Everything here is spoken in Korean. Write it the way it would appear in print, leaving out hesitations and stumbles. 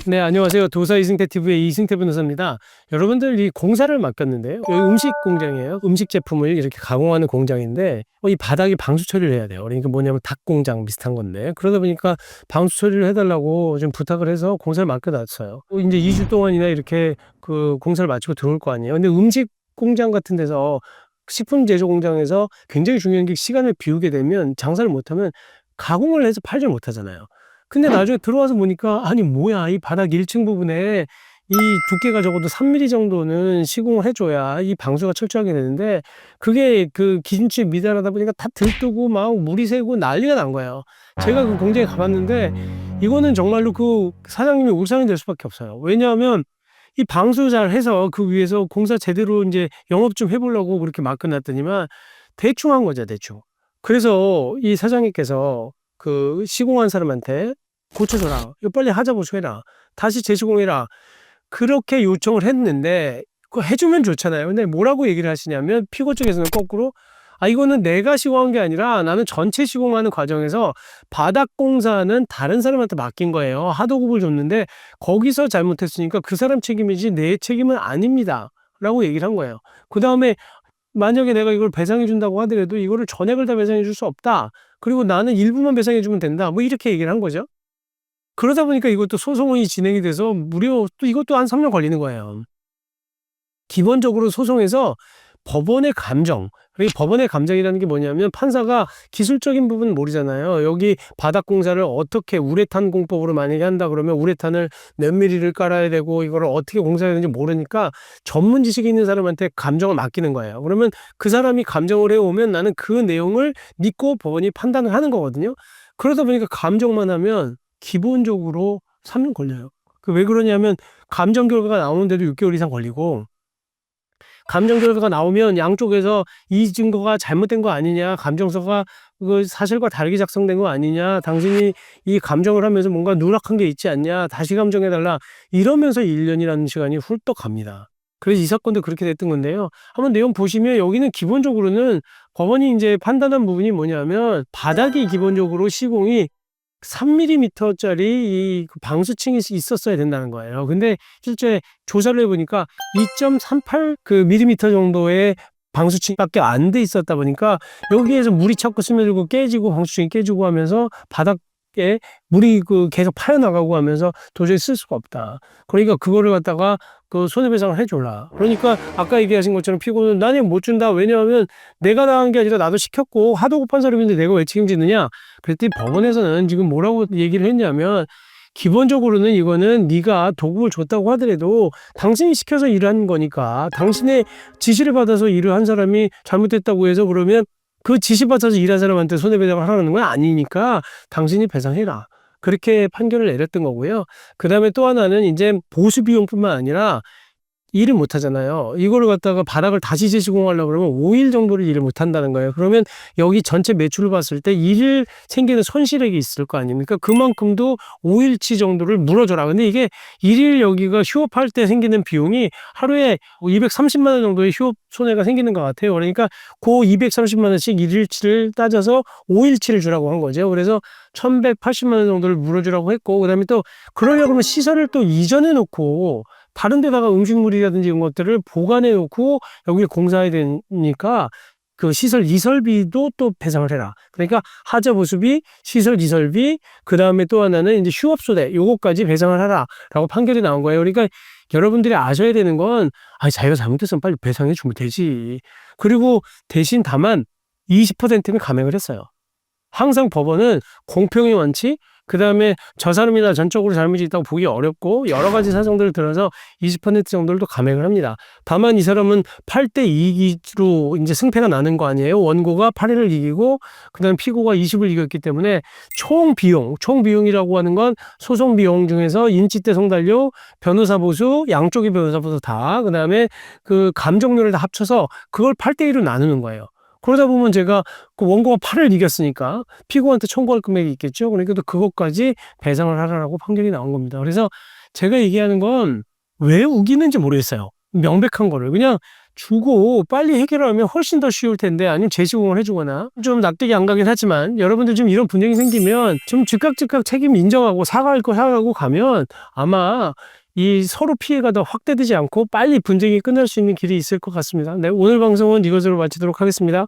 네, 안녕하세요. 도사 이승태 TV의 이승태 변호사입니다. 여러분들 이 공사를 맡겼는데요. 여기 음식 공장이에요. 음식 제품을 이렇게 가공하는 공장인데 이 바닥에 방수 처리를 해야 돼요. 그러니까 뭐냐면 닭 공장 비슷한 건데 그러다 보니까 방수 처리를 해달라고 좀 부탁을 해서 공사를 맡겨놨어요. 이제 2주 동안이나 이렇게 그 공사를 마치고 들어올 거 아니에요. 근데 음식 공장 같은 데서 식품 제조 공장에서 굉장히 중요한 게 시간을 비우게 되면 장사를 못하면 가공을 해서 팔지 못하잖아요. 근데 나중에 들어와서 보니까 아니 뭐야 이 바닥 1층 부분에 이 두께가 적어도 3mm 정도는 시공을 해줘야 이 방수가 철저하게 되는데 그게 그 기준치에 미달하다 보니까 다 들뜨고 막 물이 새고 난리가 난 거예요. 제가 그 공장에 가봤는데 이거는 정말로 그 사장님이 울상이 될 수밖에 없어요. 왜냐하면 이 방수 잘 해서 그 위에서 공사 제대로 이제 영업 좀 해보려고 그렇게 맡겨놨더니만 대충 한 거죠, 대충. 그래서 이 사장님께서 그 시공한 사람한테 고쳐줘라. 이거 빨리 하자 보수해라. 다시 재시공해라. 그렇게 요청을 했는데 그거 해주면 좋잖아요. 근데 뭐라고 얘기를 하시냐면 피고 쪽에서는 거꾸로 이거는 내가 시공한 게 아니라 나는 전체 시공하는 과정에서 바닥 공사는 다른 사람한테 맡긴 거예요. 하도급을 줬는데 거기서 잘못했으니까 그 사람 책임이지 내 책임은 아닙니다. 라고 얘기를 한 거예요. 그 다음에 만약에 내가 이걸 배상해 준다고 하더라도 이거를 전액을 다 배상해 줄 수 없다. 그리고 나는 일부만 배상해 주면 된다. 뭐 이렇게 얘기를 한 거죠. 그러다 보니까 이것도 소송이 진행이 돼서 무려 또 이것도 한 3년 걸리는 거예요. 기본적으로 소송에서 법원의 감정, 법원의 감정이라는 게 뭐냐면 판사가 기술적인 부분 모르잖아요. 여기 바닥 공사를 어떻게 우레탄 공법으로 만약에 한다 그러면 우레탄을 몇 미리를 깔아야 되고 이거를 어떻게 공사해야 되는지 모르니까 전문 지식이 있는 사람한테 감정을 맡기는 거예요. 그러면 그 사람이 감정을 해오면 나는 그 내용을 믿고 법원이 판단을 하는 거거든요. 그러다 보니까 감정만 하면 기본적으로 3년 걸려요. 왜 그러냐면 감정 결과가 나오는데도 6개월 이상 걸리고 감정 결과가 나오면 양쪽에서 이 증거가 잘못된 거 아니냐, 감정서가 그 사실과 다르게 작성된 거 아니냐, 당신이 이 감정을 하면서 뭔가 누락한 게 있지 않냐, 다시 감정해달라 이러면서 1년이라는 시간이 훌떡 갑니다. 그래서 이 사건도 그렇게 됐던 건데요. 한번 내용 보시면 여기는 기본적으로는 법원이 이제 판단한 부분이 뭐냐면 바닥이 기본적으로 시공이 3mm짜리 이 방수층이 있었어야 된다는 거예요. 근데 실제 조사를 해보니까 2.38 밀리미터 정도의 방수층밖에 안 돼 있었다 보니까 여기에서 물이 자꾸 스며들고 깨지고 방수층이 깨지고 하면서 바닥에 물이 계속 파여나가고 하면서 도저히 쓸 수가 없다. 그러니까 그거를 갖다가 손해배상을 해줘라. 그러니까 아까 얘기하신 것처럼 피고는 나는 못 준다. 왜냐하면 내가 당한 게 아니라 나도 시켰고 하도 급한 사람인데 내가 왜 책임지느냐. 그랬더니 법원에서는 지금 뭐라고 얘기를 했냐면 기본적으로는 이거는 네가 도급을 줬다고 하더라도 당신이 시켜서 일한 거니까 당신의 지시를 받아서 일을 한 사람이 잘못했다고 해서 그러면 그 지시 받아서 일한 사람한테 손해배상을 하라는 건 아니니까 당신이 배상해라. 그렇게 판결을 내렸던 거고요. 그 다음에 또 하나는 이제 보수 비용뿐만 아니라 일을 못 하잖아요. 이거를 갖다가 바닥을 다시 재시공하려고 그러면 5일 정도를 일을 못 한다는 거예요. 그러면 여기 전체 매출을 봤을 때 일일 생기는 손실액이 있을 거 아닙니까? 그만큼도 5일치 정도를 물어줘라. 근데 이게 일일 여기가 휴업할 때 생기는 비용이 하루에 230만 원 정도의 휴업 손해가 생기는 것 같아요. 그러니까 그 230만 원씩 일일치를 따져서 5일치를 주라고 한 거죠. 그래서 1180만 원 정도를 물어주라고 했고, 그 다음에 또 그러려고 하면 시설을 또 이전해 놓고 다른 데다가 음식물이라든지 이런 것들을 보관해 놓고 여기를 공사해야 되니까 그 시설 이설비도 또 배상을 해라. 그러니까 하자 보수비, 시설 이설비, 그 다음에 또 하나는 이제 휴업소대 요거까지 배상을 하라라고 판결이 나온 거예요. 그러니까 여러분들이 아셔야 되는 건 자기가 잘못했으면 빨리 배상해 주면 되지. 그리고 대신 다만 20%는 감액을 했어요. 항상 법원은 공평의 원칙, 그 다음에 저 사람이나 전적으로 잘못이 있다고 보기 어렵고 여러 가지 사정들을 들어서 20% 정도를 또 감액을 합니다. 다만 이 사람은 8대 2로 이제 승패가 나는 거 아니에요. 원고가 8회를 이기고 그 다음에 피고가 20을 이겼기 때문에 총 비용이라고 하는 건 소송 비용 중에서 인치대 송달료, 변호사 보수, 양쪽의 변호사 보수 다, 그 다음에 그 감정료를 다 합쳐서 그걸 8대 2로 나누는 거예요. 그러다 보면 제가 그 원고가 8을 이겼으니까 피고한테 청구할 금액이 있겠죠. 그러니까 또 그것까지 배상을 하라고 판결이 나온 겁니다. 그래서 제가 얘기하는 건 왜 우기는지 모르겠어요. 명백한 거를. 그냥 주고 빨리 해결하면 훨씬 더 쉬울 텐데, 아니면 재시공을 해주거나. 좀 납득이 안 가긴 하지만 여러분들 좀 이런 분쟁이 생기면 좀 즉각 책임 인정하고 사과할 거 사과하고 가면 아마 이 서로 피해가 더 확대되지 않고 빨리 분쟁이 끝날 수 있는 길이 있을 것 같습니다. 네, 오늘 방송은 이것으로 마치도록 하겠습니다.